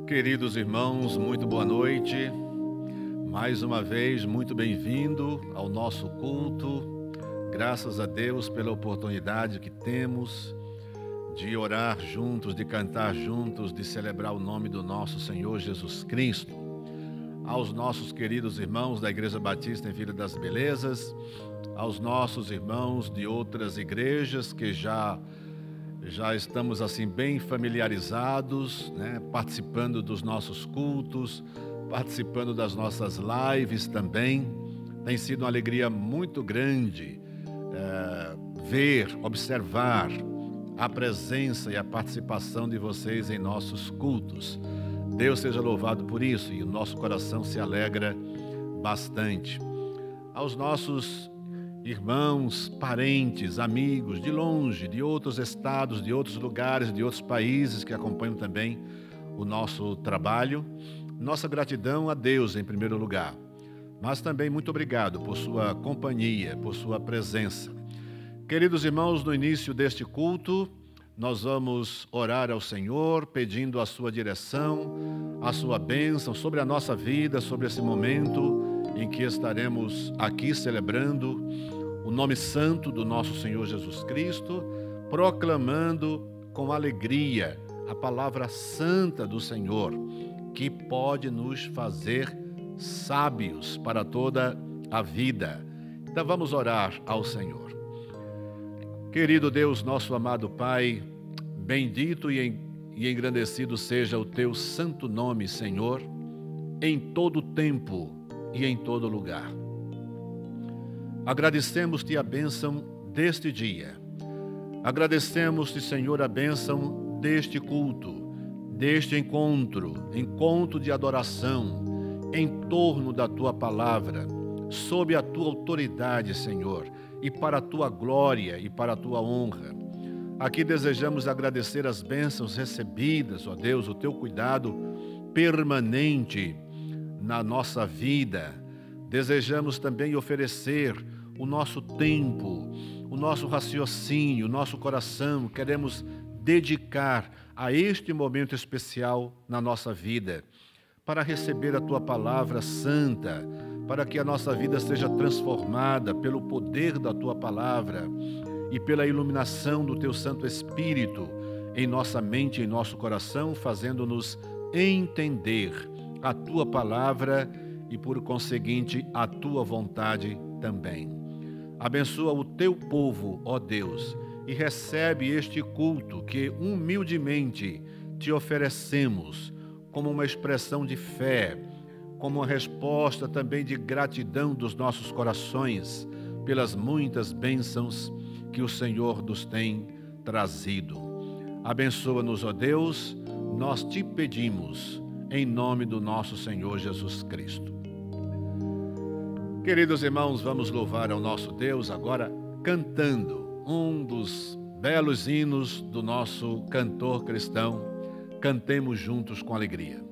Queridos irmãos, muito boa noite. Mais uma vez, muito bem-vindo ao nosso culto. Graças a Deus pela oportunidade que temos de orar juntos, de cantar juntos, de celebrar o nome do nosso Senhor Jesus Cristo. Aos nossos queridos irmãos da Igreja Batista em Vila das Belezas, aos nossos irmãos de outras igrejas que já estamos assim bem familiarizados, né? Participando dos nossos cultos, participando das nossas lives também. Tem sido uma alegria muito grande observar a presença e a participação de vocês em nossos cultos. Deus seja louvado por isso e o nosso coração se alegra bastante. Aos nossos irmãos, parentes, amigos de longe, de outros estados, de outros lugares, de outros países que acompanham também o nosso trabalho, nossa gratidão a Deus em primeiro lugar, mas também muito obrigado por sua companhia, por sua presença. Queridos irmãos, no início deste culto, nós vamos orar ao Senhor, pedindo a sua direção, a sua bênção sobre a nossa vida, sobre esse momento em que estaremos aqui celebrando o nome santo do nosso Senhor Jesus Cristo, proclamando com alegria a palavra santa do Senhor, que pode nos fazer sábios para toda a vida. Então vamos orar ao Senhor. Querido Deus, nosso amado Pai, bendito e engrandecido seja o teu santo nome, Senhor, em todo tempo e em todo lugar. Agradecemos-te a bênção deste dia. Agradecemos-te, Senhor, a bênção deste culto, deste encontro de adoração, em torno da tua palavra, sob a tua autoridade, Senhor, e para a tua glória e para a tua honra. Aqui desejamos agradecer as bênçãos recebidas, ó Deus, o teu cuidado permanente na nossa vida. Desejamos também oferecer o nosso tempo, o nosso raciocínio, o nosso coração. Queremos dedicar a este momento especial na nossa vida, para receber a tua palavra santa, para que a nossa vida seja transformada pelo poder da tua palavra e pela iluminação do teu Santo Espírito em nossa mente e em nosso coração, fazendo-nos entender a tua palavra e, por conseguinte, a tua vontade também. Abençoa o teu povo, ó Deus, e recebe este culto que humildemente te oferecemos como uma expressão de fé, como uma resposta também de gratidão dos nossos corações pelas muitas bênçãos que o Senhor nos tem trazido. Abençoa-nos, ó Deus, nós te pedimos, em nome do nosso Senhor Jesus Cristo. Queridos irmãos, vamos louvar ao nosso Deus agora cantando um dos belos hinos do nosso cantor cristão. Cantemos juntos com alegria.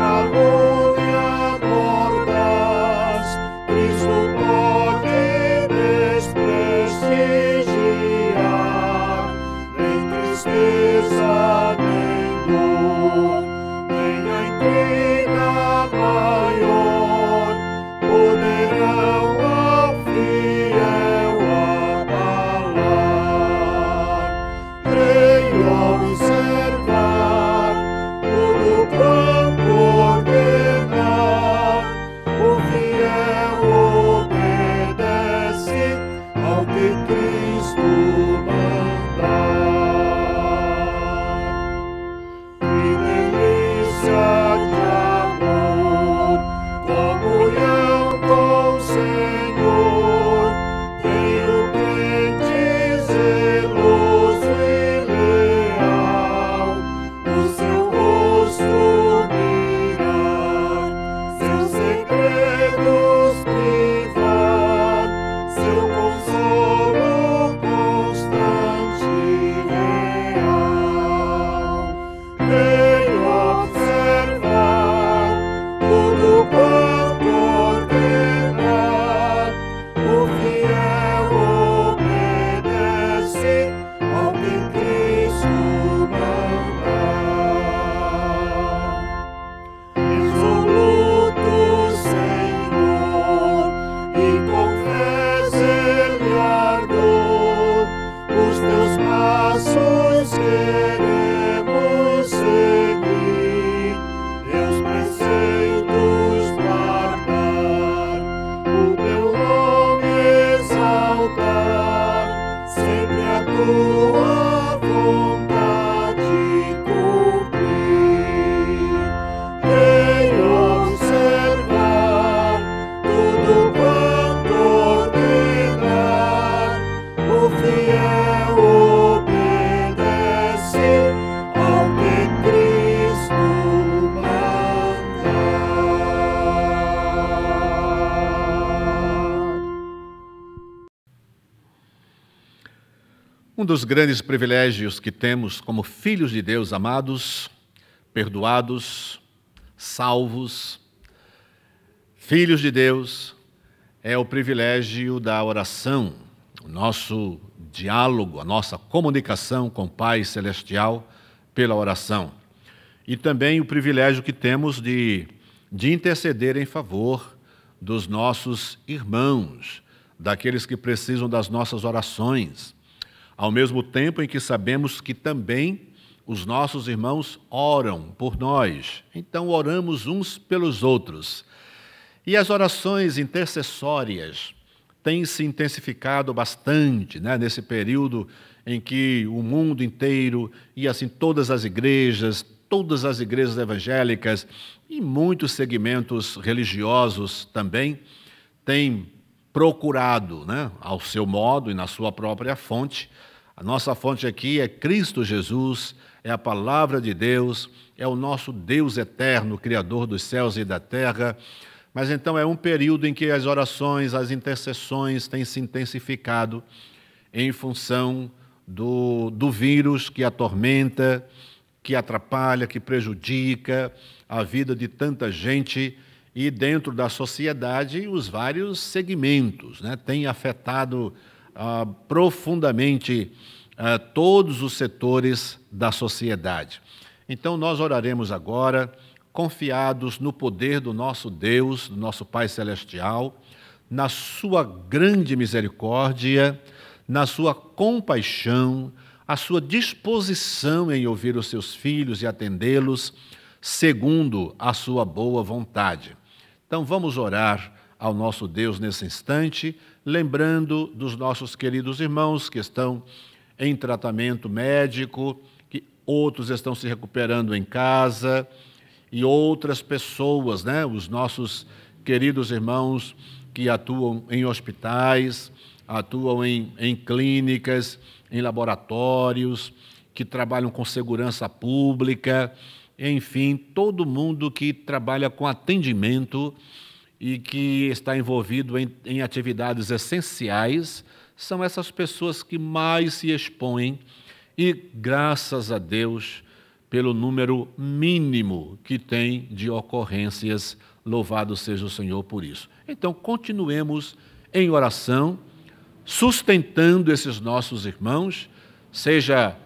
Amor segredos privar, seu consolo constante e real. Venho observar tudo quanto ordenar, o fiel obedece ao que Cristo mandar. Resoluto, Senhor, e com fé ele ardor, os teus passos queremos seguir, teus preceitos guardar, o teu nome exaltar, sempre a tua vontade cumprir. Venho observar tudo quanto ordenar, o fiel obedece ao que Cristo mandar. Um dos grandes privilégios que temos como filhos de Deus amados, perdoados, salvos, filhos de Deus, é o privilégio da oração, o nosso diálogo, a nossa comunicação com o Pai Celestial pela oração. E também o privilégio que temos de interceder em favor dos nossos irmãos, daqueles que precisam das nossas orações, ao mesmo tempo em que sabemos que também os nossos irmãos oram por nós, então oramos uns pelos outros. E as orações intercessórias têm se intensificado bastante, nesse período em que o mundo inteiro, e assim todas as igrejas evangélicas e muitos segmentos religiosos também têm procurado, ao seu modo e na sua própria fonte. A nossa fonte aqui é Cristo Jesus, é a palavra de Deus, é o nosso Deus eterno, Criador dos céus e da terra. Mas então é um período em que as orações, as intercessões têm se intensificado em função do vírus que atormenta, que atrapalha, que prejudica a vida de tanta gente e dentro da sociedade os vários segmentos, tem afetado profundamente todos os setores da sociedade. Então nós oraremos agora, confiados no poder do nosso Deus, do nosso Pai Celestial, na sua grande misericórdia, na sua compaixão, a sua disposição em ouvir os seus filhos e atendê-los segundo a sua boa vontade. Então vamos orar ao nosso Deus nesse instante, lembrando dos nossos queridos irmãos que estão em tratamento médico, que outros estão se recuperando em casa, e outras pessoas, os nossos queridos irmãos que atuam em hospitais, atuam em clínicas, em laboratórios, que trabalham com segurança pública, enfim, todo mundo que trabalha com atendimento e que está envolvido em atividades essenciais, são essas pessoas que mais se expõem e, graças a Deus, pelo número mínimo que tem de ocorrências, louvado seja o Senhor por isso. Então, continuemos em oração, sustentando esses nossos irmãos, seja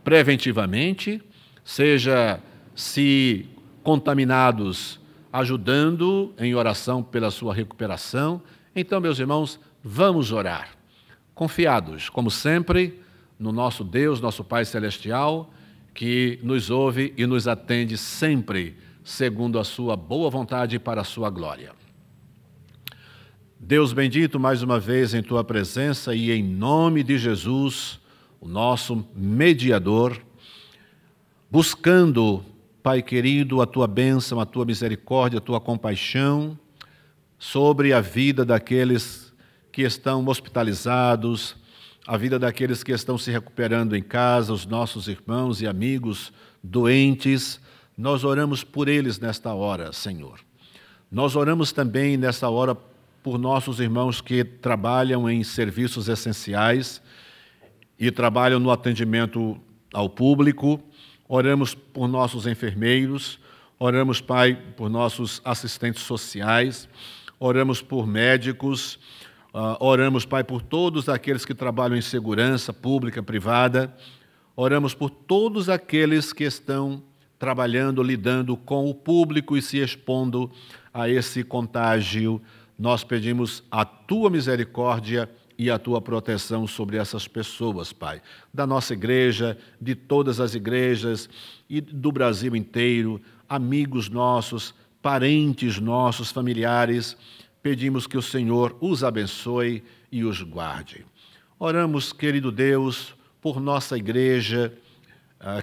preventivamente, seja se contaminados, ajudando em oração pela sua recuperação. Então, meus irmãos, vamos orar, confiados, como sempre, no nosso Deus, nosso Pai Celestial, que nos ouve e nos atende sempre, segundo a sua boa vontade e para a sua glória. Deus bendito, mais uma vez em tua presença e em nome de Jesus, o nosso mediador, buscando, Pai querido, a tua bênção, a tua misericórdia, a tua compaixão sobre a vida daqueles que estão hospitalizados, a vida daqueles que estão se recuperando em casa, os nossos irmãos e amigos doentes. Nós oramos por eles nesta hora, Senhor. Nós oramos também nessa hora por nossos irmãos que trabalham em serviços essenciais e trabalham no atendimento ao público. Oramos por nossos enfermeiros, oramos, Pai, por nossos assistentes sociais, oramos por médicos, oramos, Pai, por todos aqueles que trabalham em segurança pública, privada. Oramos por todos aqueles que estão trabalhando, lidando com o público e se expondo a esse contágio. Nós pedimos a Tua misericórdia e a Tua proteção sobre essas pessoas, Pai, da nossa igreja, de todas as igrejas e do Brasil inteiro, amigos nossos, parentes nossos, familiares. Pedimos que o Senhor os abençoe e os guarde. Oramos, querido Deus, por nossa igreja,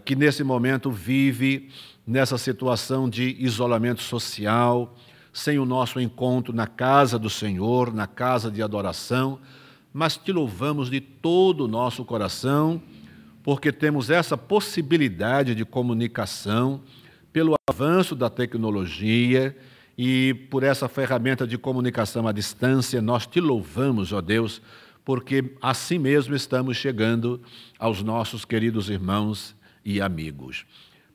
que nesse momento vive nessa situação de isolamento social, sem o nosso encontro na casa do Senhor, na casa de adoração, mas te louvamos de todo o nosso coração, porque temos essa possibilidade de comunicação pelo avanço da tecnologia e por essa ferramenta de comunicação à distância. Nós te louvamos, ó Deus, porque assim mesmo estamos chegando aos nossos queridos irmãos e amigos.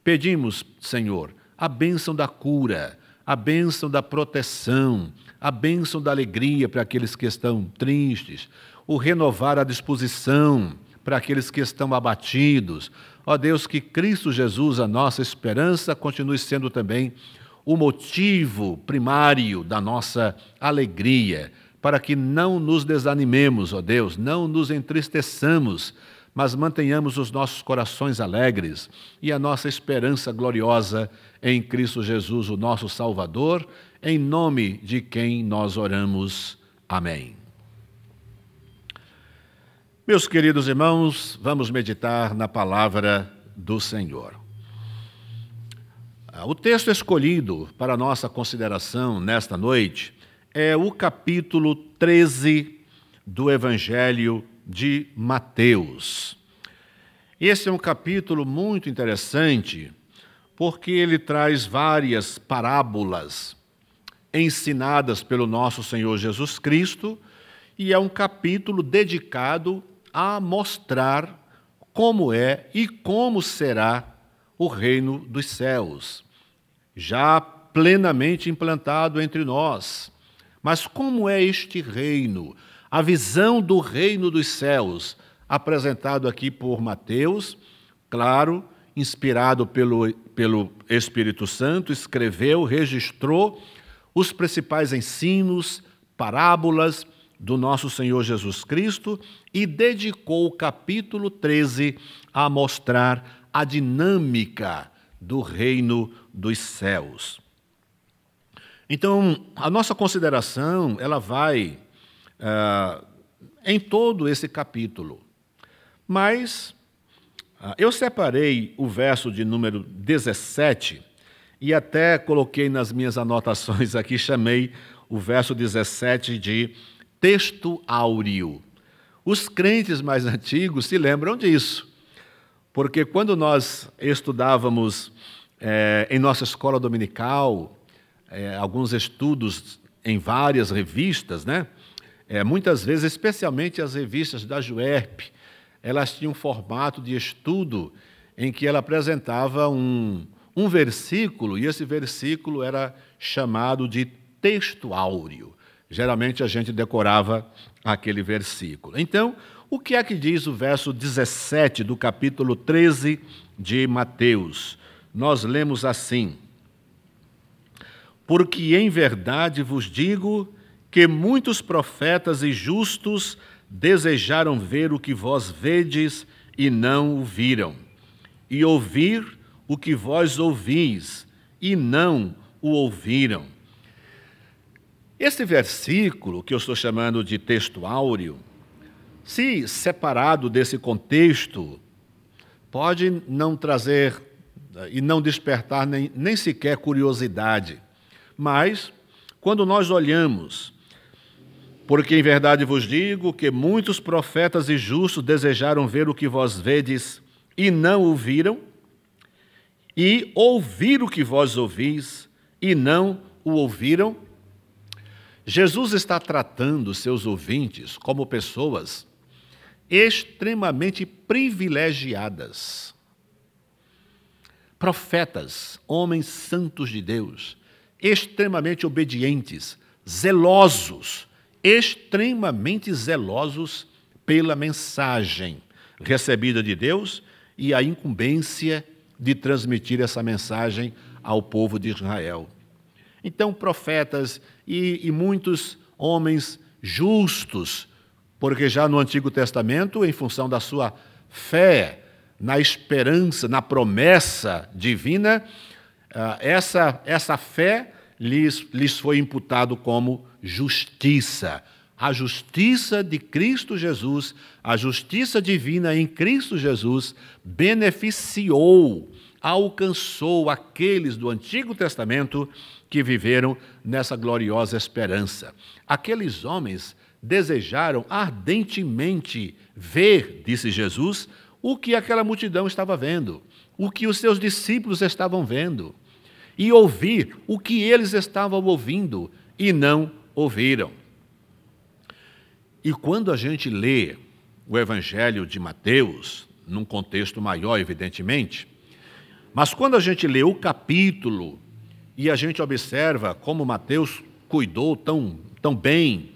Pedimos, Senhor, a bênção da cura, a bênção da proteção, a bênção da alegria para aqueles que estão tristes, o renovar a disposição para aqueles que estão abatidos. Ó Deus, que Cristo Jesus, a nossa esperança, continue sendo também o motivo primário da nossa alegria, para que não nos desanimemos, ó Deus, não nos entristeçamos, mas mantenhamos os nossos corações alegres e a nossa esperança gloriosa em Cristo Jesus, o nosso Salvador, em nome de quem nós oramos. Amém. Meus queridos irmãos, vamos meditar na palavra do Senhor. O texto escolhido para a nossa consideração nesta noite é o capítulo 13 do Evangelho de Mateus. Esse é um capítulo muito interessante, porque ele traz várias parábolas ensinadas pelo nosso Senhor Jesus Cristo, e é um capítulo dedicado a mostrar como é e como será o reino dos céus, já plenamente implantado entre nós. Mas como é este reino? A visão do reino dos céus, apresentado aqui por Mateus, claro, inspirado pelo Espírito Santo, escreveu, registrou os principais ensinos, parábolas do nosso Senhor Jesus Cristo e dedicou o capítulo 13 a mostrar a dinâmica do reino dos céus. Então, a nossa consideração, ela vai em todo esse capítulo. Mas eu separei o verso de número 17 e até coloquei nas minhas anotações aqui, chamei o verso 17 de texto áureo. Os crentes mais antigos se lembram disso, porque quando nós estudávamos em nossa escola dominical, alguns estudos em várias revistas, né? Muitas vezes, especialmente as revistas da Juerp, elas tinham um formato de estudo em que ela apresentava um versículo, e esse versículo era chamado de texto áureo. Geralmente a gente decorava aquele versículo. Então, o que é que diz o verso 17 do capítulo 13 de Mateus? Nós lemos assim: porque em verdade vos digo que muitos profetas e justos desejaram ver o que vós vedes e não o viram, e ouvir o que vós ouvis e não o ouviram. Este versículo, que eu estou chamando de texto áureo, se separado desse contexto, pode não trazer e não despertar nem sequer curiosidade. Mas, quando nós olhamos, porque em verdade vos digo que muitos profetas e justos desejaram ver o que vós vedes e não o viram, e ouvir o que vós ouvis e não o ouviram. Jesus está tratando seus ouvintes como pessoas extremamente privilegiadas. Profetas, homens santos de Deus, extremamente obedientes, zelosos, extremamente zelosos pela mensagem recebida de Deus e a incumbência de transmitir essa mensagem ao povo de Israel. Então, profetas e muitos homens justos, porque já no Antigo Testamento, em função da sua fé, na esperança, na promessa divina, essa fé lhes foi imputado como justiça. A justiça de Cristo Jesus, a justiça divina em Cristo Jesus, beneficiou, alcançou aqueles do Antigo Testamento que viveram nessa gloriosa esperança. Aqueles homens desejaram ardentemente ver, disse Jesus, o que aquela multidão estava vendo, o que os seus discípulos estavam vendo, e ouvir o que eles estavam ouvindo e não ouviram. E quando a gente lê o Evangelho de Mateus, num contexto maior, evidentemente, mas quando a gente lê o capítulo e a gente observa como Mateus cuidou tão bem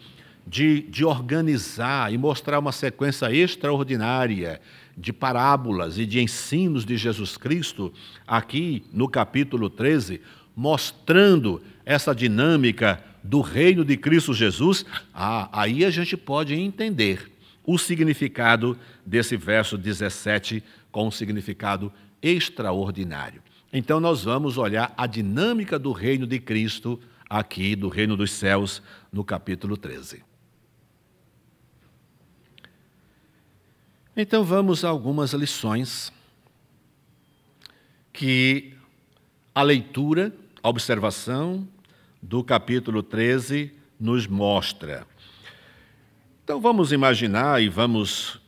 de organizar e mostrar uma sequência extraordinária de parábolas e de ensinos de Jesus Cristo, aqui no capítulo 13, mostrando essa dinâmica do reino de Cristo Jesus, aí a gente pode entender o significado desse verso 17 com um significado extraordinário. Então nós vamos olhar a dinâmica do reino de Cristo aqui, do reino dos céus, no capítulo 13. Então vamos a algumas lições que a leitura, a observação do capítulo 13 nos mostra. Então vamos imaginar e vamos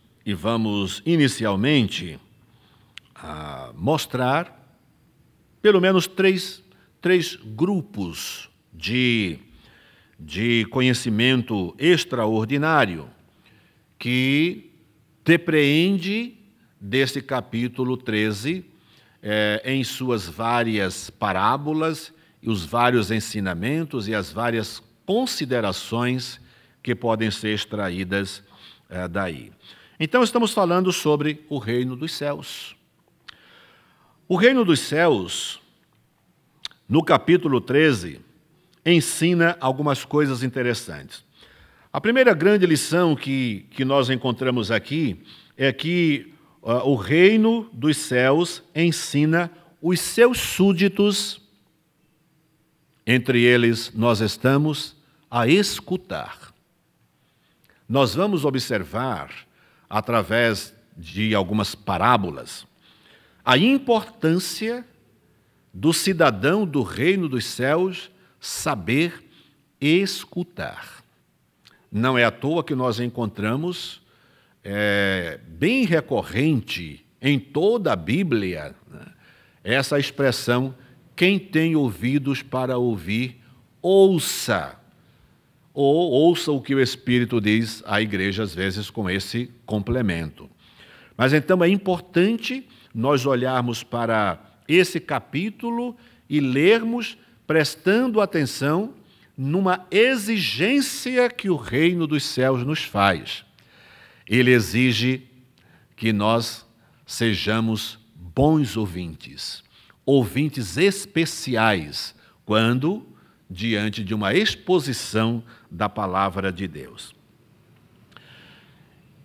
inicialmente mostrar pelo menos três grupos de conhecimento extraordinário que depreende desse capítulo 13 em suas várias parábolas e os vários ensinamentos e as várias considerações que podem ser extraídas daí. Então, estamos falando sobre o reino dos céus. O reino dos céus, no capítulo 13, ensina algumas coisas interessantes. A primeira grande lição que nós encontramos aqui é que o reino dos céus ensina os seus súditos, entre eles nós estamos, a escutar. Nós vamos observar, através de algumas parábolas, a importância do cidadão do reino dos céus saber escutar. Não é à toa que nós encontramos bem recorrente em toda a Bíblia, né, essa expressão: quem tem ouvidos para ouvir, ouça. Ou ouça o que o Espírito diz à igreja, às vezes, com esse complemento. Mas então é importante nós olharmos para esse capítulo e lermos prestando atenção numa exigência que o reino dos céus nos faz. Ele exige que nós sejamos bons ouvintes, ouvintes especiais, quando diante de uma exposição da palavra de Deus.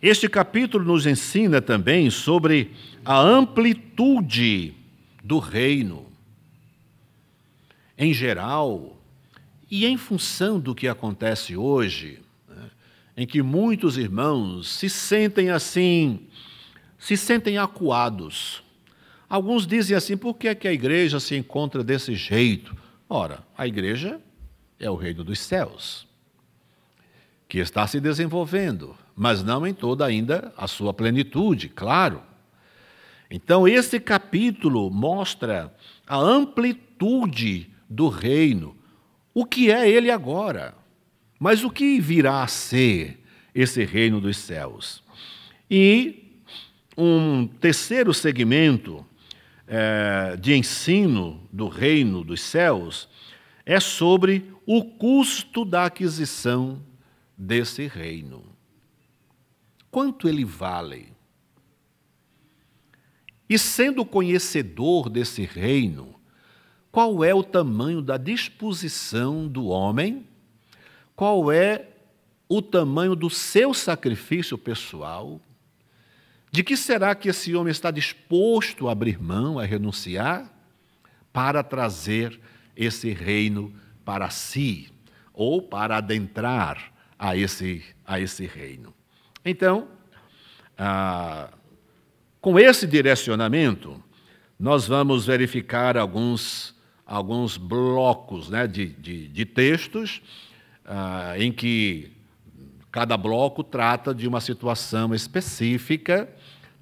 Este capítulo nos ensina também sobre a amplitude do reino. Em geral, e em função do que acontece hoje, né, em que muitos irmãos se sentem assim, se sentem acuados. Alguns dizem assim: por que é que a igreja se encontra desse jeito? Ora, a igreja é o reino dos céus, que está se desenvolvendo, mas não em toda ainda a sua plenitude, claro. Então, esse capítulo mostra a amplitude do reino, o que é ele agora, mas o que virá a ser esse reino dos céus. E um terceiro segmento de ensino do reino dos céus é sobre o custo da aquisição desse reino. Quanto ele vale? E sendo conhecedor desse reino, qual é o tamanho da disposição do homem? Qual é o tamanho do seu sacrifício pessoal? De que será que esse homem está disposto a abrir mão, a renunciar, para trazer esse reino para si, ou para adentrar a esse reino? Então, com esse direcionamento, nós vamos verificar alguns blocos, né, de textos em que cada bloco trata de uma situação específica,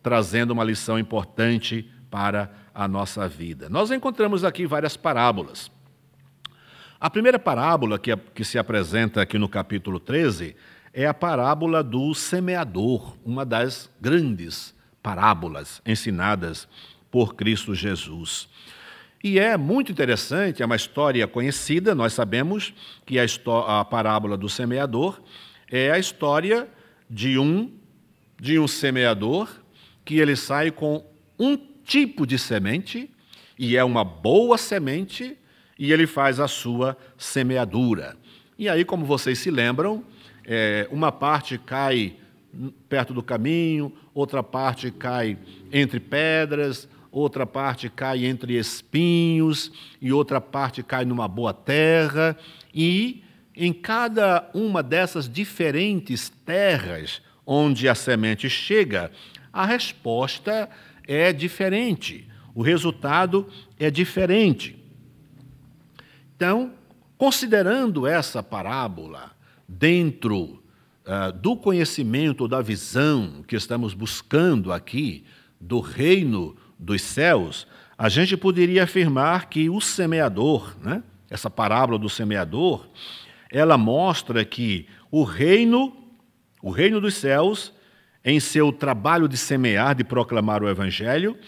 trazendo uma lição importante para a nossa vida. Nós encontramos aqui várias parábolas. A primeira parábola que se apresenta aqui no capítulo 13 é a parábola do semeador, uma das grandes parábolas ensinadas por Cristo Jesus. E é muito interessante, é uma história conhecida, nós sabemos que a parábola do semeador é a história de um semeador que ele sai com um tipo de semente, e é uma boa semente, e ele faz a sua semeadura. E aí, como vocês se lembram, uma parte cai perto do caminho, outra parte cai entre pedras, outra parte cai entre espinhos, e outra parte cai numa boa terra, e em cada uma dessas diferentes terras onde a semente chega, a resposta é diferente, o resultado é diferente. Então, considerando essa parábola dentro do conhecimento, da visão que estamos buscando aqui do reino dos céus, a gente poderia afirmar que o semeador, né, essa parábola do semeador, ela mostra que o reino dos céus, em seu trabalho de semear, de proclamar o evangelho,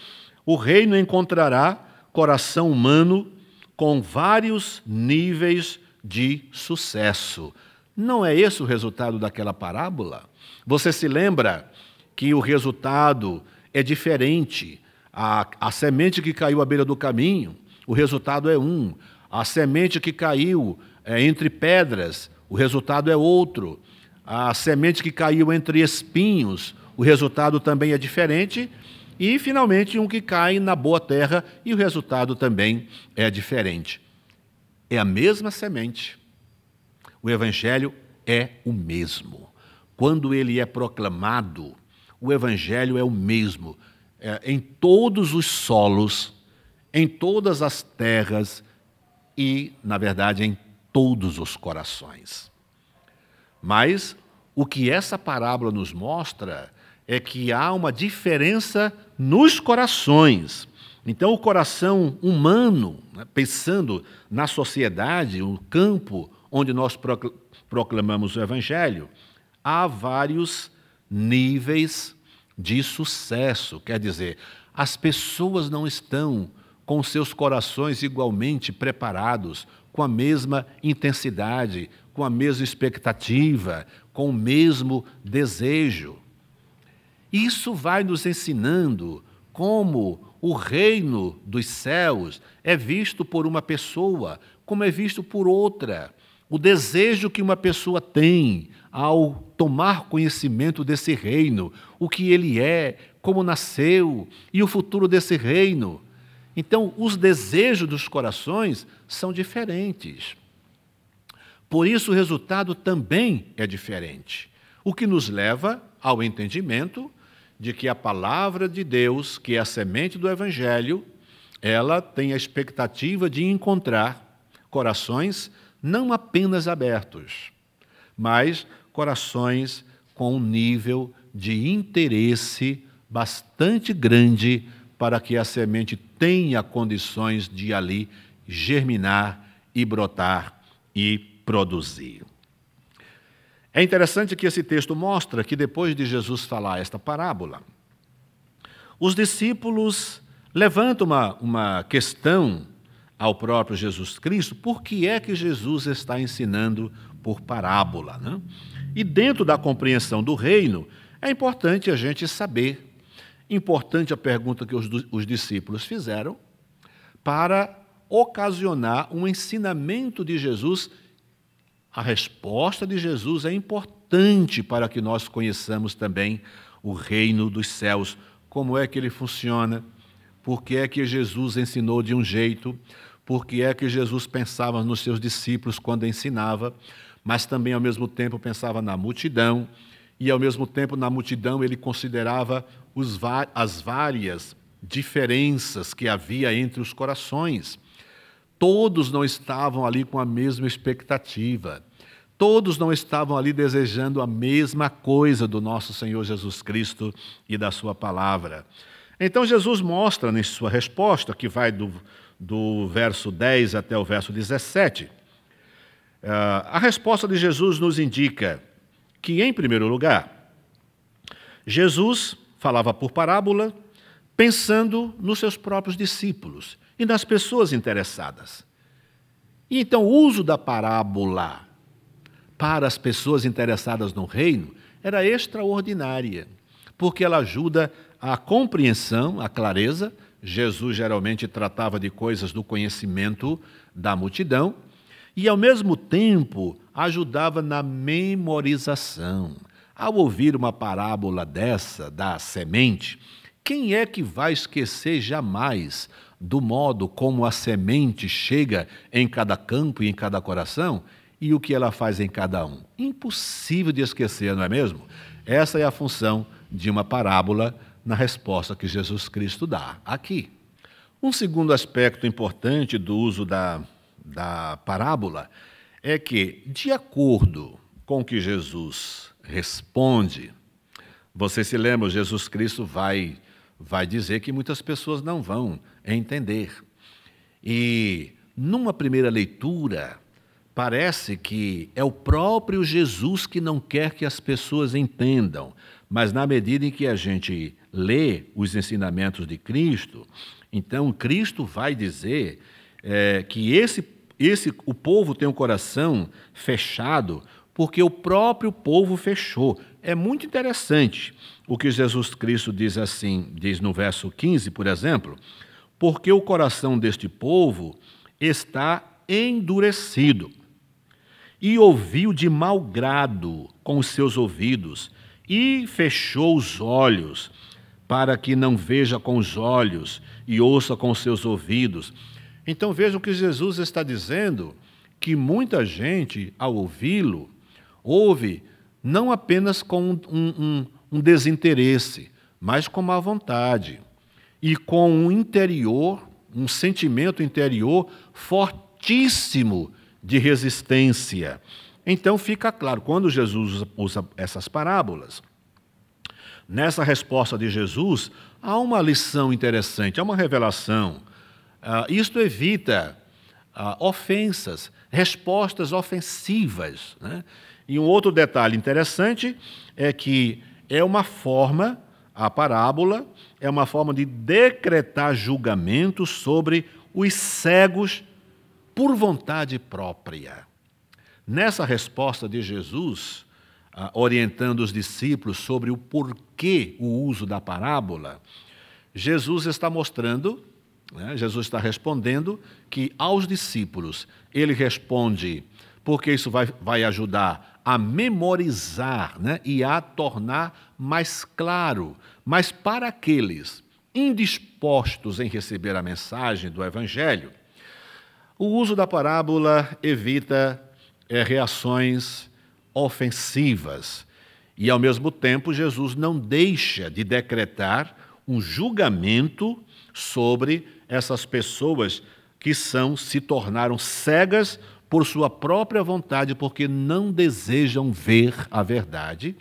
o reino encontrará coração humano com vários níveis de sucesso. Não é esse o resultado daquela parábola? Você se lembra que o resultado é diferente. A semente que caiu à beira do caminho, o resultado é um. A semente que caiu entre pedras, o resultado é outro. A semente que caiu entre espinhos, o resultado também é diferente. E, finalmente, um que cai na boa terra e o resultado também é diferente. É a mesma semente. O evangelho é o mesmo. Quando ele é proclamado, o evangelho é o mesmo. Em todos os solos, em todas as terras e, na verdade, em todos os corações. Mas o que essa parábola nos mostra é que há uma diferença nos corações. Então, o coração humano, né, pensando na sociedade, o campo onde nós proclamamos o evangelho, há vários níveis de sucesso. Quer dizer, as pessoas não estão com seus corações igualmente preparados, com a mesma intensidade, com a mesma expectativa, com o mesmo desejo. Isso vai nos ensinando como o reino dos céus é visto por uma pessoa, como é visto por outra. O desejo que uma pessoa tem ao tomar conhecimento desse reino, o que ele é, como nasceu e o futuro desse reino. Então, os desejos dos corações são diferentes. Por isso, o resultado também é diferente, o que nos leva ao entendimento de que a palavra de Deus, que é a semente do evangelho, ela tem a expectativa de encontrar corações não apenas abertos, mas corações com um nível de interesse bastante grande para que a semente tenha condições de ali germinar e brotar e produzir. É interessante que esse texto mostra que depois de Jesus falar esta parábola, os discípulos levantam uma questão ao próprio Jesus Cristo: por que é que Jesus está ensinando por parábola, né? E dentro da compreensão do reino, é importante a gente saber, importante a pergunta que os discípulos fizeram, para ocasionar um ensinamento de Jesus. A resposta de Jesus é importante para que nós conheçamos também o reino dos céus, como é que ele funciona, por que é que Jesus ensinou de um jeito, por que é que Jesus pensava nos seus discípulos quando ensinava, mas também, ao mesmo tempo, pensava na multidão, e, ao mesmo tempo, na multidão, ele considerava as várias diferenças que havia entre os corações. Todos não estavam ali com a mesma expectativa. Todos não estavam ali desejando a mesma coisa do nosso Senhor Jesus Cristo e da sua palavra. Então, Jesus mostra, em sua resposta, que vai do verso 10 até o verso 17, a resposta de Jesus nos indica que, em primeiro lugar, Jesus falava por parábola, pensando nos seus próprios discípulos e nas pessoas interessadas. E então o uso da parábola para as pessoas interessadas no reino era extraordinária, porque ela ajuda a compreensão, a clareza. Jesus geralmente tratava de coisas do conhecimento da multidão e, ao mesmo tempo, ajudava na memorização. Ao ouvir uma parábola dessa, da semente, quem é que vai esquecer jamais do modo como a semente chega em cada campo e em cada coração e o que ela faz em cada um? Impossível de esquecer, não é mesmo? Essa é a função de uma parábola na resposta que Jesus Cristo dá aqui. Um segundo aspecto importante do uso da parábola é que, de acordo com o que Jesus responde, você se lembra, Jesus Cristo vai dizer que muitas pessoas não vão entender. E, numa primeira leitura, parece que é o próprio Jesus que não quer que as pessoas entendam, mas na medida em que a gente lê os ensinamentos de Cristo, então Cristo vai dizer que o povo tem um coração fechado porque o próprio povo fechou. É muito interessante o que Jesus Cristo diz assim, diz no verso 15, por exemplo, porque o coração deste povo está endurecido e ouviu de mau grado com os seus ouvidos e fechou os olhos para que não veja com os olhos e ouça com os seus ouvidos. Então vejam que Jesus está dizendo que muita gente, ao ouvi-lo, ouve não apenas com um desinteresse, mas com má vontade e com um interior, um sentimento interior fortíssimo de resistência. Então fica claro, quando Jesus usa essas parábolas, nessa resposta de Jesus, há uma lição interessante, há uma revelação. Isto evita ofensas, respostas ofensivas, né? E um outro detalhe interessante é que é uma forma, a parábola, é uma forma de decretar julgamento sobre os cegos por vontade própria. Nessa resposta de Jesus, orientando os discípulos sobre o porquê o uso da parábola, Jesus está mostrando, Jesus está respondendo que aos discípulos ele responde porque isso vai ajudar a memorizar, e a tornar mais claro. Mas para aqueles indispostos em receber a mensagem do Evangelho, o uso da parábola evita reações ofensivas. E, ao mesmo tempo, Jesus não deixa de decretar um julgamento sobre essas pessoas que se tornaram cegas por sua própria vontade, porque não desejam ver a verdade,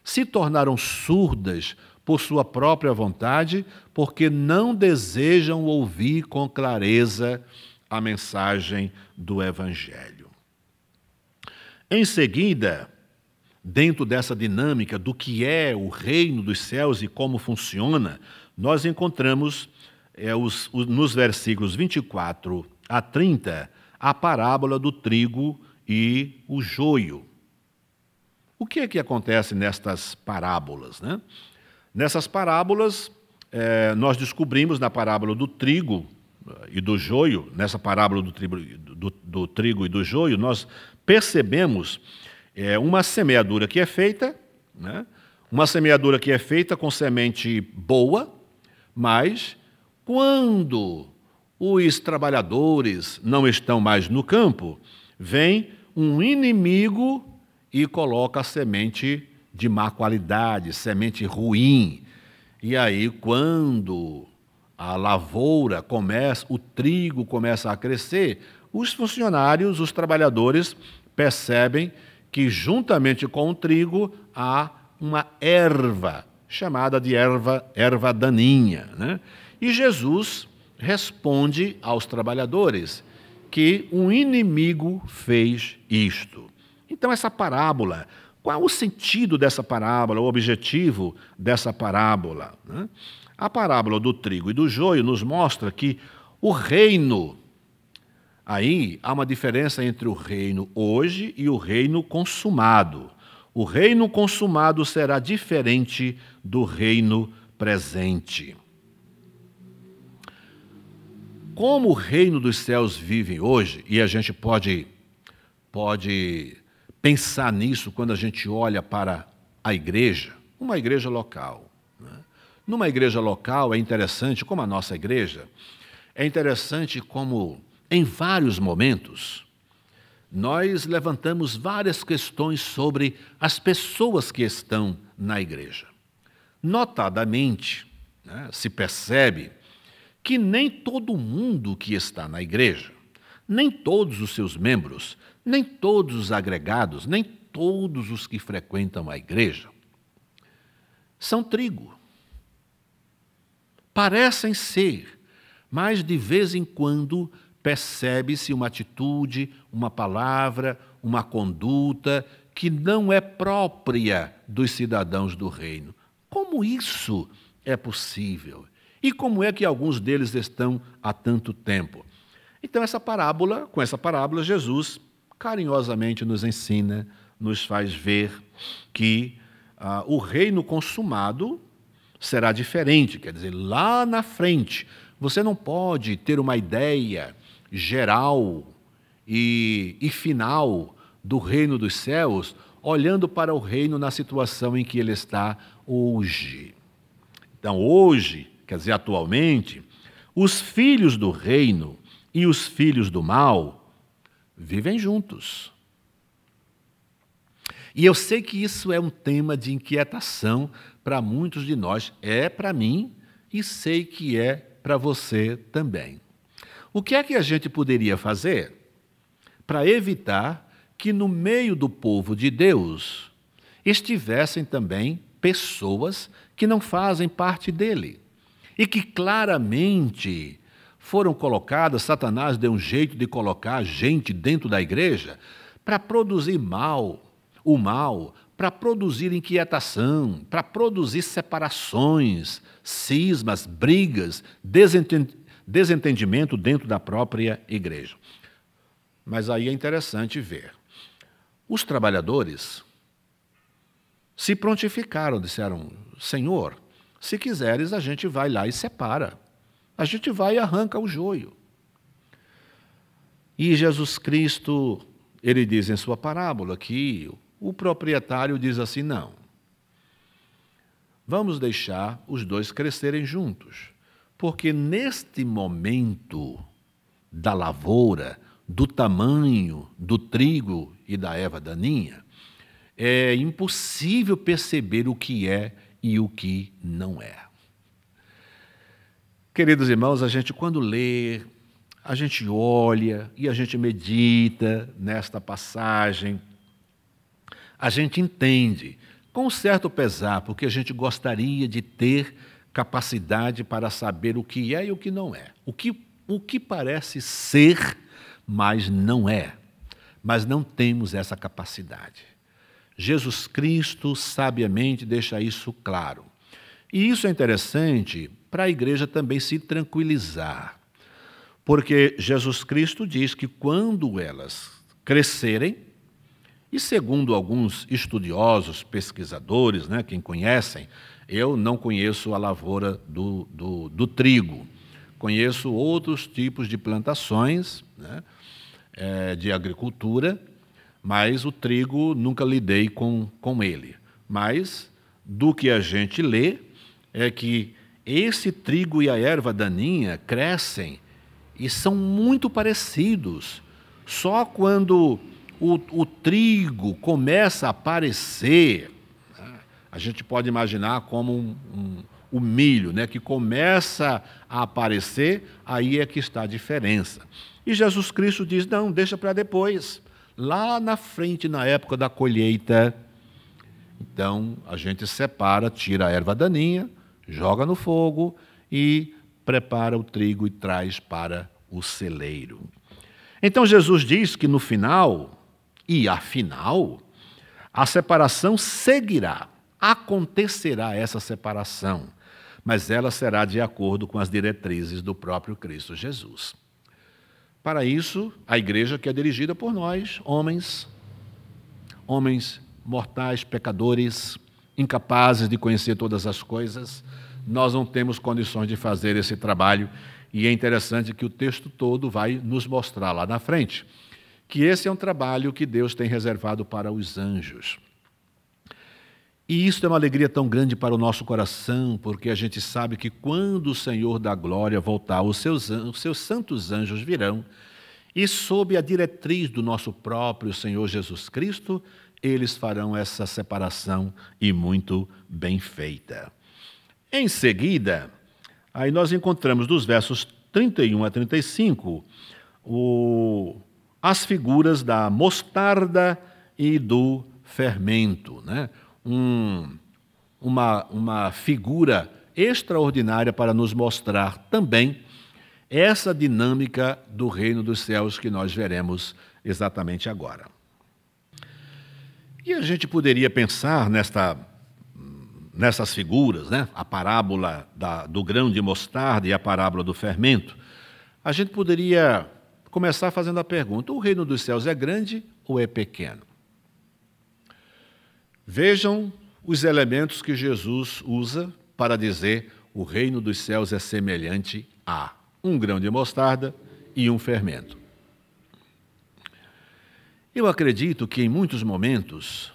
se tornaram surdas por sua própria vontade, porque não desejam ouvir com clareza a mensagem do Evangelho. Em seguida, dentro dessa dinâmica do que é o reino dos céus e como funciona, nós encontramos nos versículos 24 a 30 a parábola do trigo e o joio. O que é que acontece nestas parábolas, né? Nessas parábolas, nós descobrimos na parábola do trigo e do joio, nessa parábola do trigo e do joio, nós percebemos uma semeadura que é feita, né? Uma semeadura que é feita com semente boa, mas quando os trabalhadores não estão mais no campo, vem um inimigo e coloca a semente de má qualidade, semente ruim. E aí, quando a lavoura começa, o trigo começa a crescer, os funcionários, os trabalhadores, percebem que juntamente com o trigo há uma erva, chamada de erva daninha, né? E Jesus responde aos trabalhadores que um inimigo fez isto. Então, essa parábola, qual o sentido dessa parábola, o objetivo dessa parábola, né? A parábola do trigo e do joio nos mostra que o reino, aí há uma diferença entre o reino hoje e o reino consumado. O reino consumado será diferente do reino presente. Como o reino dos céus vive hoje, e a gente pode pensar nisso quando a gente olha para a igreja, uma igreja local, né? Numa igreja local é interessante, como a nossa igreja, é interessante como, em vários momentos, nós levantamos várias questões sobre as pessoas que estão na igreja. Notadamente, né, se percebe que nem todo mundo que está na igreja, nem todos os seus membros, nem todos os agregados, nem todos os que frequentam a igreja, são trigo. Parecem ser, mas de vez em quando percebe-se uma atitude, uma palavra, uma conduta que não é própria dos cidadãos do reino. Como isso é possível? E como é que alguns deles estão há tanto tempo? Então, com essa parábola, Jesus carinhosamente nos ensina, nos faz ver que o reino consumado será diferente. Quer dizer, lá na frente, você não pode ter uma ideia geral e final do reino dos céus olhando para o reino na situação em que ele está hoje. Então, hoje, quer dizer, atualmente, os filhos do reino e os filhos do mal vivem juntos. E eu sei que isso é um tema de inquietação para muitos de nós. É para mim e sei que é para você também. O que é que a gente poderia fazer para evitar que no meio do povo de Deus estivessem também pessoas que não fazem parte dele e que claramente foram colocadas, Satanás deu um jeito de colocar gente dentro da igreja para produzir o mal, para produzir inquietação, para produzir separações, cismas, brigas, desentendimento dentro da própria igreja. Mas aí é interessante ver. Os trabalhadores se prontificaram, disseram: Senhor, se quiseres, a gente vai lá e separa. A gente vai e arranca o joio. E Jesus Cristo, ele diz em sua parábola que o proprietário diz assim: não, vamos deixar os dois crescerem juntos, porque neste momento da lavoura, do tamanho do trigo e da erva daninha, é impossível perceber o que é e o que não é. Queridos irmãos, a gente quando lê, a gente olha e a gente medita nesta passagem, a gente entende, com certo pesar, porque a gente gostaria de ter capacidade para saber o que é e o que não é. O que parece ser, mas não é. mas não temos essa capacidade. Jesus Cristo sabiamente deixa isso claro. E isso é interessante para a igreja também se tranquilizar, porque Jesus Cristo diz que quando elas crescerem, e segundo alguns estudiosos, pesquisadores, quem conhecem, eu não conheço a lavoura do trigo, conheço outros tipos de plantações, de agricultura, mas o trigo nunca lidei com ele. Mas do que a gente lê é que esse trigo e a erva daninha crescem e são muito parecidos. Só quando o trigo começa a aparecer, a gente pode imaginar como o milho, que começa a aparecer, aí é que está a diferença. E Jesus Cristo diz, não, deixa para depois. Lá na frente, na época da colheita, então a gente separa, tira a erva daninha, joga no fogo e prepara o trigo e traz para o celeiro. Então Jesus diz que no final, e afinal, a separação seguirá, acontecerá essa separação, mas ela será de acordo com as diretrizes do próprio Cristo Jesus. Para isso, a igreja que é dirigida por nós, homens mortais, pecadores, incapazes de conhecer todas as coisas, nós não temos condições de fazer esse trabalho, e é interessante que o texto todo vai nos mostrar lá na frente, que esse é um trabalho que Deus tem reservado para os anjos. E isso é uma alegria tão grande para o nosso coração, porque a gente sabe que quando o Senhor da glória voltar, os seus santos anjos virão, e sob a diretriz do nosso próprio Senhor Jesus Cristo, eles farão essa separação e muito bem feita. Em seguida, aí nós encontramos dos versos 31 a 35 as figuras da mostarda e do fermento, uma figura extraordinária para nos mostrar também essa dinâmica do reino dos céus que nós veremos exatamente agora. E a gente poderia pensar nessas figuras, a parábola do grão de mostarda e a parábola do fermento. A gente poderia começar fazendo a pergunta, o reino dos céus é grande ou é pequeno? Vejam os elementos que Jesus usa para dizer o reino dos céus é semelhante a um grão de mostarda e um fermento. Eu acredito que em muitos momentos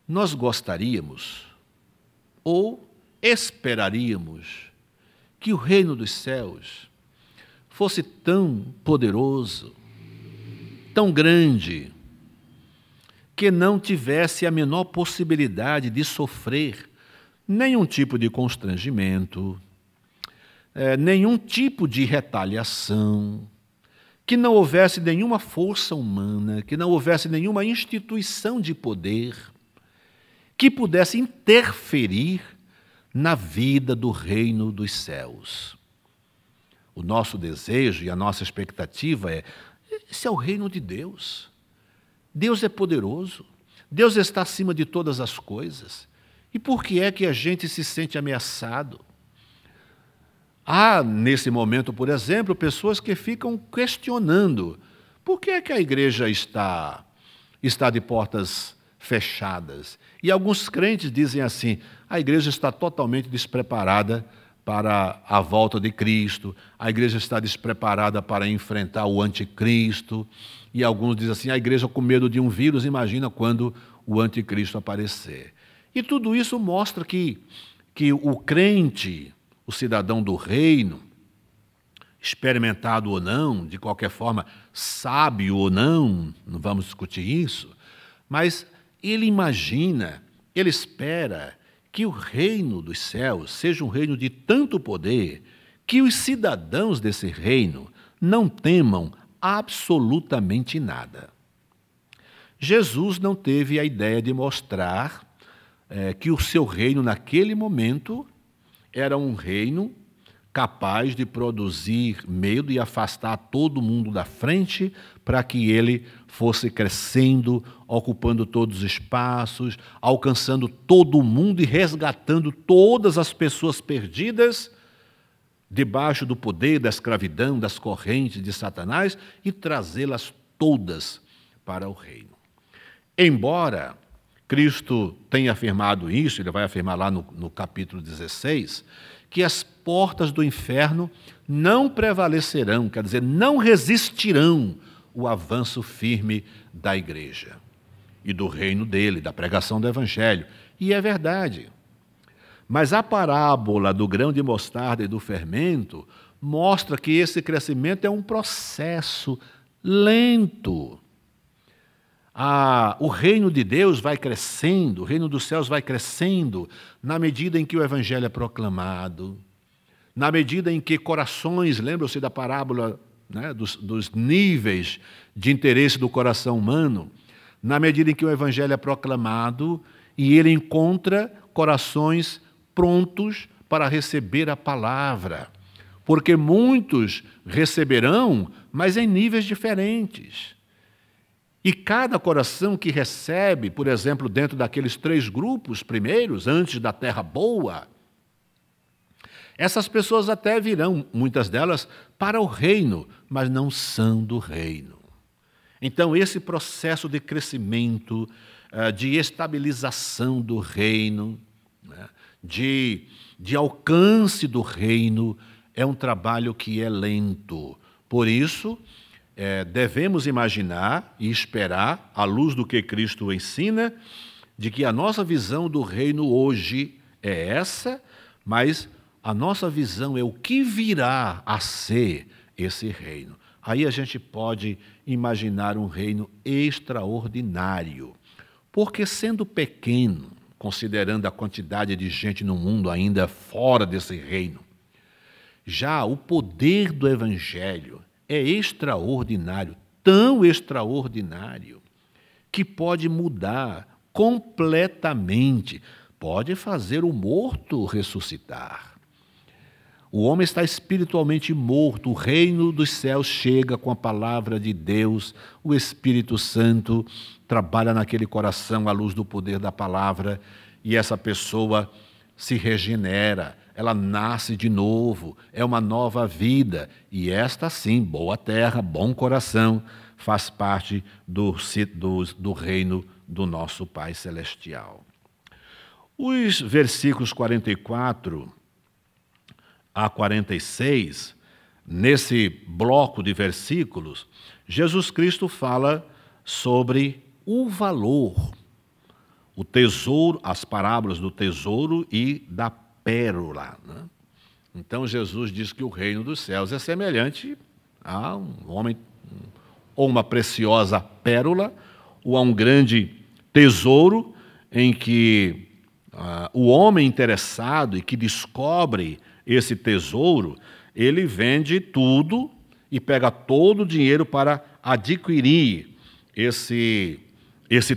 nós gostaríamos ou esperaríamos que o reino dos céus fosse tão poderoso, tão grande, que não tivesse a menor possibilidade de sofrer nenhum tipo de constrangimento, nenhum tipo de retaliação, que não houvesse nenhuma força humana, que não houvesse nenhuma instituição de poder que pudesse interferir na vida do reino dos céus. O nosso desejo e a nossa expectativa esse é o reino de Deus. Deus é poderoso, Deus está acima de todas as coisas. E por que é que a gente se sente ameaçado? Há, nesse momento, por exemplo, pessoas que ficam questionando por que é que a igreja está de portas fechadas. E alguns crentes dizem assim, a igreja está totalmente despreparada para a volta de Cristo, a igreja está despreparada para enfrentar o anticristo, e alguns dizem assim, a igreja com medo de um vírus, imagina quando o anticristo aparecer. E tudo isso mostra que o crente, o cidadão do reino, experimentado ou não, de qualquer forma, sábio ou não vamos discutir isso, mas ele imagina, ele espera que o reino dos céus seja um reino de tanto poder que os cidadãos desse reino não temam absolutamente nada. Jesus não teve a ideia de mostrar que o seu reino, naquele momento, era um reino capaz de produzir medo e afastar todo mundo da frente para que ele fosse crescendo, ocupando todos os espaços, alcançando todo mundo e resgatando todas as pessoas perdidas debaixo do poder da escravidão, das correntes de Satanás e trazê-las todas para o reino. Embora Cristo tenha afirmado isso, ele vai afirmar lá no capítulo 16, que as portas do inferno não prevalecerão, quer dizer, não resistirão o avanço firme da igreja e do reino dele, da pregação do evangelho. E é verdade. Mas a parábola do grão de mostarda e do fermento mostra que esse crescimento é um processo lento. O reino de Deus vai crescendo, o reino dos céus vai crescendo na medida em que o evangelho é proclamado, na medida em que corações, lembram-se da parábola, né, dos níveis de interesse do coração humano, na medida em que o evangelho é proclamado e ele encontra corações prontos para receber a palavra, porque muitos receberão, mas em níveis diferentes. E cada coração que recebe, por exemplo, dentro daqueles 3 grupos primeiros, antes da terra boa, essas pessoas até virão, muitas delas, para o reino, mas não são do reino. Então, esse processo de crescimento, de estabilização do reino, né, de alcance do reino, é um trabalho que é lento. Por isso, devemos imaginar e esperar, à luz do que Cristo ensina, de que a nossa visão do reino hoje é essa, mas a nossa visão é o que virá a ser esse reino. Aí a gente pode imaginar um reino extraordinário, porque sendo pequeno, considerando a quantidade de gente no mundo ainda fora desse reino, já o poder do evangelho é extraordinário, tão extraordinário, que pode mudar completamente, pode fazer o morto ressuscitar. O homem está espiritualmente morto, o reino dos céus chega com a palavra de Deus, o Espírito Santo trabalha naquele coração à luz do poder da palavra e essa pessoa se regenera, ela nasce de novo, é uma nova vida. E esta sim, boa terra, bom coração, faz parte do reino do nosso Pai Celestial. Os versículos 44 a 46, nesse bloco de versículos, Jesus Cristo fala sobre o valor, o tesouro, as parábolas do tesouro e da pérola, né? Então Jesus diz que o reino dos céus é semelhante a um homem, ou uma preciosa pérola, ou a um grande tesouro em que o homem interessado e que descobre esse tesouro, ele vende tudo e pega todo o dinheiro para adquirir esse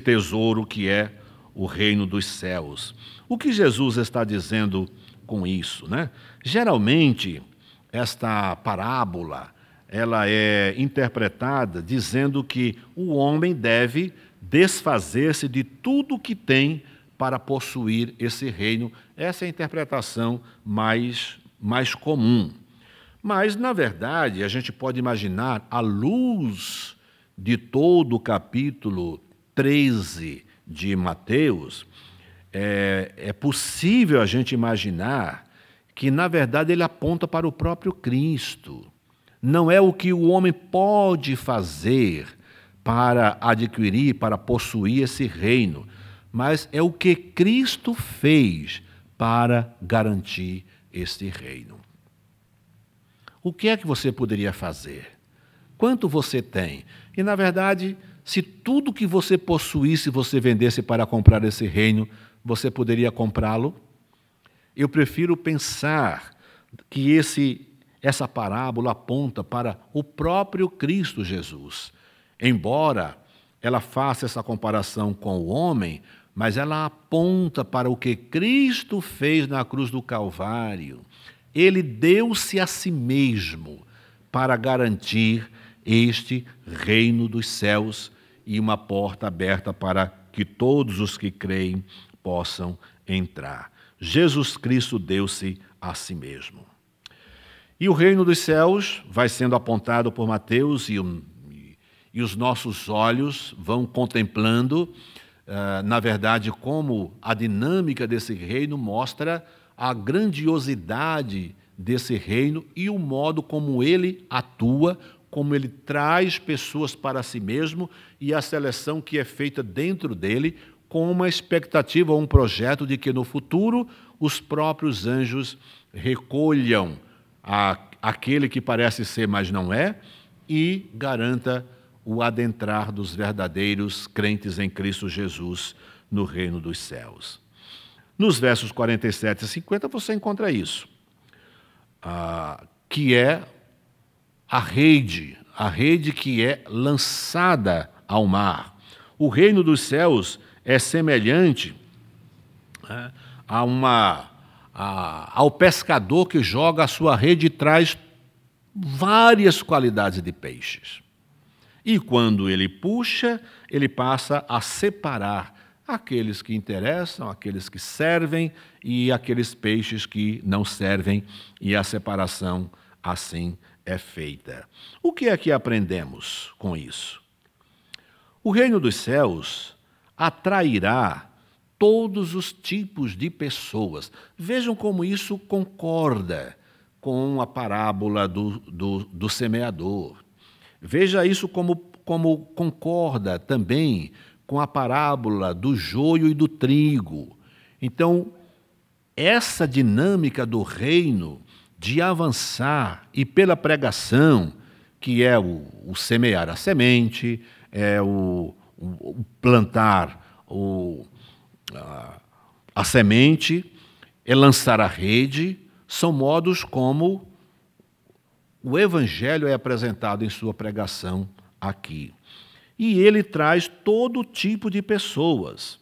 tesouro que é o reino dos céus. O que Jesus está dizendo com isso, né? Geralmente, esta parábola, ela é interpretada dizendo que o homem deve desfazer-se de tudo que tem para possuir esse reino. Essa é a interpretação mais comum. Mas, na verdade, a gente pode imaginar, à luz de todo o capítulo 13 de Mateus, é possível a gente imaginar que, na verdade, ele aponta para o próprio Cristo. Não é o que o homem pode fazer para adquirir, para possuir esse reino, mas é o que Cristo fez para garantir este reino. O que é que você poderia fazer? Quanto você tem? E, na verdade, se tudo que você possuísse você vendesse para comprar esse reino, você poderia comprá-lo? Eu prefiro pensar que essa parábola aponta para o próprio Cristo Jesus. Embora ela faça essa comparação com o homem, mas ela aponta para o que Cristo fez na cruz do Calvário. ele deu-se a si mesmo para garantir este reino dos céus e uma porta aberta para que todos os que creem possam entrar. Jesus Cristo deu-se a si mesmo. E o reino dos céus vai sendo apontado por Mateus e os nossos olhos vão contemplando, na verdade, como a dinâmica desse reino mostra a grandiosidade desse reino e o modo como ele atua, como ele traz pessoas para si mesmo e a seleção que é feita dentro dele com uma expectativa, um projeto de que no futuro os próprios anjos recolham aquele que parece ser, mas não é, e garanta o adentrar dos verdadeiros crentes em Cristo Jesus no reino dos céus. Nos versos 47 e 50 você encontra isso, que é a rede que é lançada ao mar. O reino dos céus é semelhante ao pescador que joga a sua rede e traz várias qualidades de peixes. E quando ele puxa, ele passa a separar aqueles que interessam, aqueles que servem e aqueles peixes que não servem, e a separação assim é feita. O que é que aprendemos com isso? O reino dos céus atrairá todos os tipos de pessoas. Vejam como isso concorda com a parábola do semeador. Veja isso como concorda também com a parábola do joio e do trigo. Então, essa dinâmica do reino de avançar e pela pregação, que é o semear a semente, é o plantar a semente, é lançar a rede, são modos como o Evangelho é apresentado em sua pregação aqui. E ele traz todo tipo de pessoas.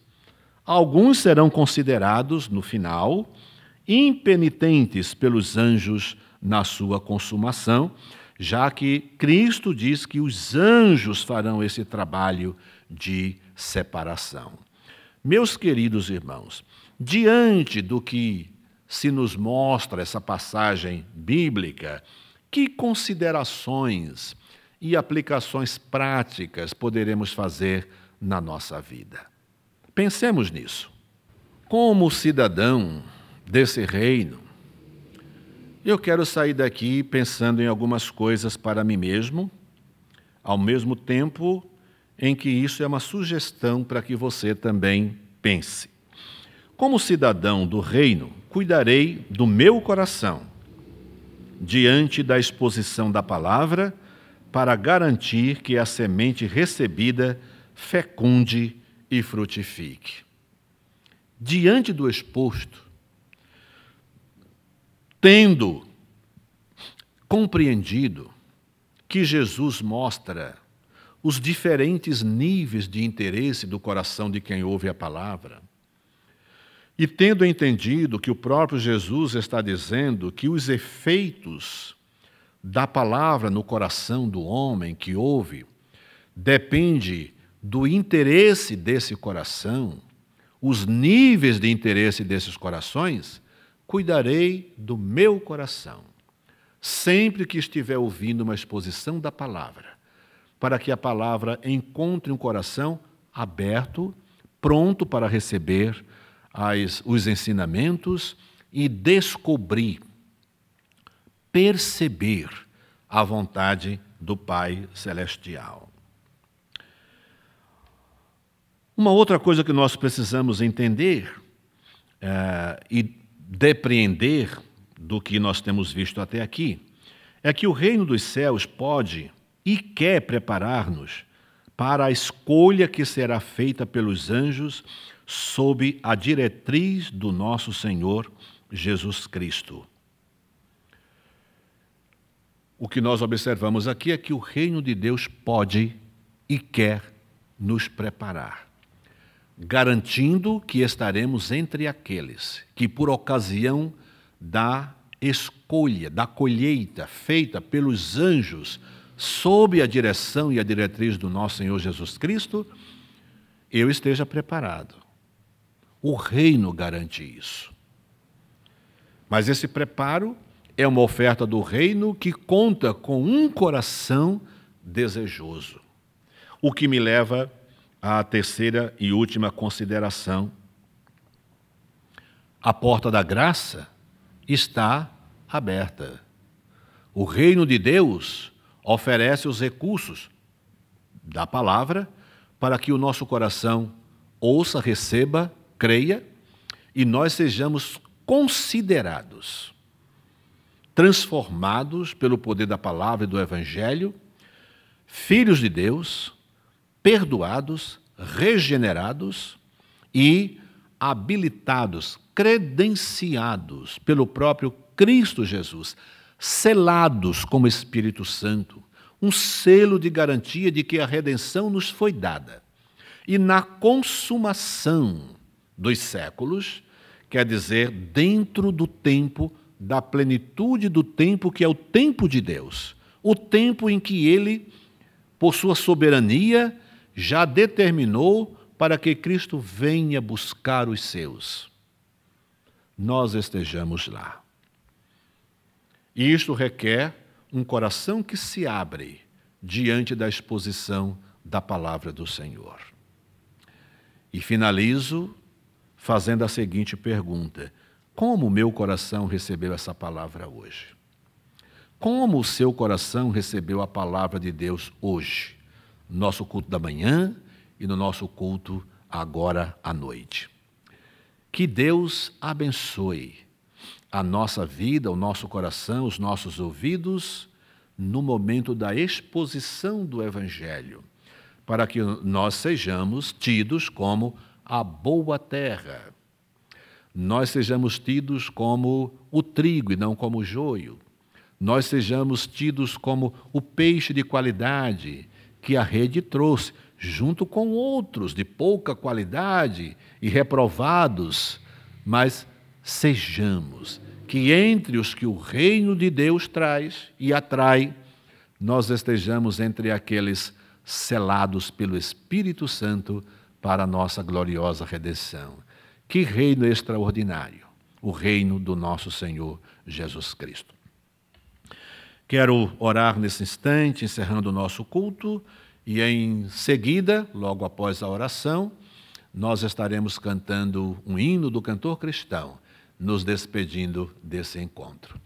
Alguns serão considerados, no final, impenitentes pelos anjos na sua consumação, já que Cristo diz que os anjos farão esse trabalho de separação. Meus queridos irmãos, diante do que se nos mostra essa passagem bíblica, que considerações e aplicações práticas poderemos fazer na nossa vida? Pensemos nisso. Como cidadão desse reino, eu quero sair daqui pensando em algumas coisas para mim mesmo, ao mesmo tempo em que isso é uma sugestão para que você também pense. Como cidadão do reino, cuidarei do meu coração diante da exposição da palavra para garantir que a semente recebida fecunde e frutifique. Diante do exposto, tendo compreendido que Jesus mostra os diferentes níveis de interesse do coração de quem ouve a palavra, e tendo entendido que o próprio Jesus está dizendo que os efeitos da palavra no coração do homem que ouve depende do interesse desse coração, os níveis de interesse desses corações, cuidarei do meu coração, sempre que estiver ouvindo uma exposição da palavra, para que a palavra encontre um coração aberto, pronto para receber os ensinamentos e descobrir, perceber a vontade do Pai Celestial. Uma outra coisa que nós precisamos entender e depreender do que nós temos visto até aqui é que o reino dos céus pode e quer preparar-nos para a escolha que será feita pelos anjos sob a diretriz do nosso Senhor Jesus Cristo. O que nós observamos aqui é que o reino de Deus pode e quer nos preparar, garantindo que estaremos entre aqueles que, por ocasião da escolha escolha da colheita feita pelos anjos, sob a direção e a diretriz do nosso Senhor Jesus Cristo, eu esteja preparado. O reino garante isso. Mas esse preparo é uma oferta do reino que conta com um coração desejoso. O que me leva à terceira e última consideração. A porta da graça está aberta. O reino de Deus oferece os recursos da palavra para que o nosso coração ouça, receba, creia e nós sejamos considerados, transformados pelo poder da palavra e do Evangelho, filhos de Deus, perdoados, regenerados e habilitados, credenciados pelo próprio Cristo Jesus, selados como Espírito Santo, um selo de garantia de que a redenção nos foi dada. E na consumação dos séculos, quer dizer, dentro do tempo, da plenitude do tempo que é o tempo de Deus, o tempo em que Ele, por sua soberania, já determinou para que Cristo venha buscar os seus. Nós estejamos lá. E isto requer um coração que se abre diante da exposição da palavra do Senhor. E finalizo fazendo a seguinte pergunta: como o meu coração recebeu essa palavra hoje? Como o seu coração recebeu a palavra de Deus hoje? No nosso culto da manhã e no nosso culto agora à noite. Que Deus abençoe a nossa vida, o nosso coração, os nossos ouvidos, no momento da exposição do Evangelho, para que nós sejamos tidos como a boa terra. Nós sejamos tidos como o trigo e não como o joio. Nós sejamos tidos como o peixe de qualidade que a rede trouxe, junto com outros de pouca qualidade e reprovados, mas sejamos que entre os que o reino de Deus traz e atrai, nós estejamos entre aqueles selados pelo Espírito Santo para a nossa gloriosa redenção. Que reino extraordinário, o reino do nosso Senhor Jesus Cristo. Quero orar nesse instante, encerrando o nosso culto, e em seguida, logo após a oração, nós estaremos cantando um hino do cantor cristão, nos despedindo desse encontro.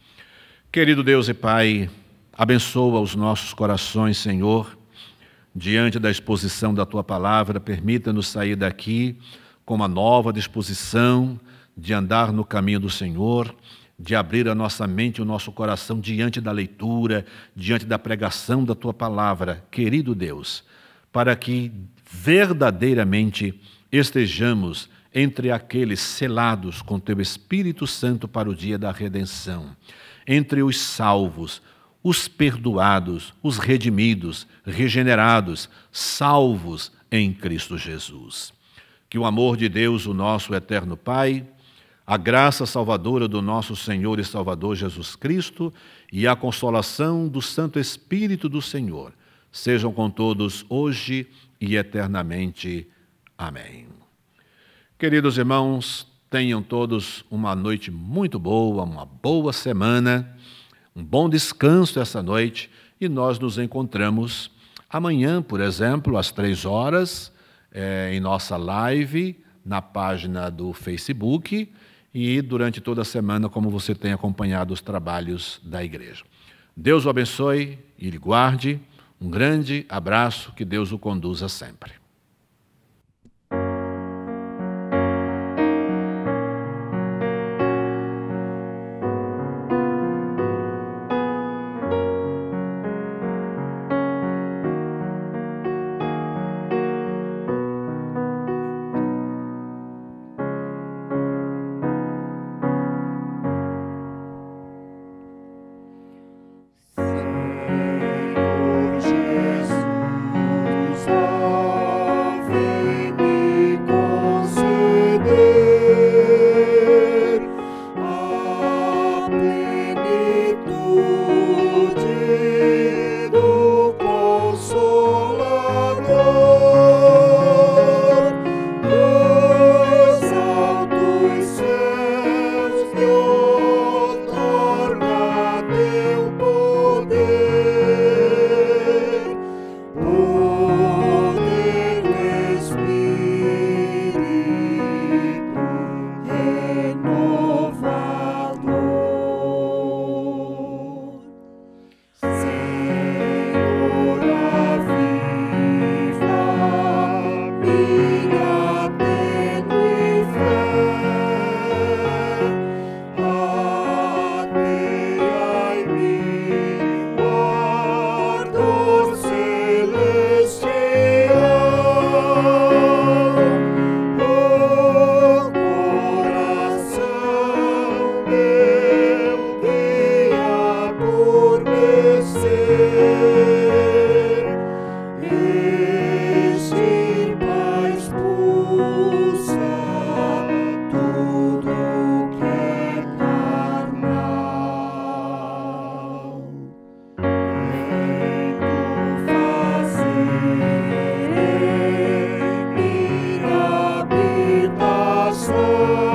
Querido Deus e Pai, abençoa os nossos corações, Senhor, diante da exposição da Tua palavra, permita-nos sair daqui com uma nova disposição de andar no caminho do Senhor, de abrir a nossa mente e o nosso coração diante da leitura, diante da pregação da Tua palavra, querido Deus, para que verdadeiramente estejamos entre aqueles selados com Teu Espírito Santo para o dia da redenção, entre os salvos, os perdoados, os redimidos, regenerados, salvos em Cristo Jesus. Que o amor de Deus, o nosso eterno Pai, a graça salvadora do nosso Senhor e Salvador Jesus Cristo e a consolação do Santo Espírito do Senhor sejam com todos hoje e eternamente. Amém. Queridos irmãos, tenham todos uma noite muito boa, uma boa semana, um bom descanso essa noite e nós nos encontramos amanhã, por exemplo, às 3h, em nossa live na página do Facebook e durante toda a semana, como você tem acompanhado os trabalhos da igreja. Deus o abençoe e lhe guarde. Um grande abraço, que Deus o conduza sempre. Senhor Jesus, tudo que é carnal. Nem tu fazer em minha habitação.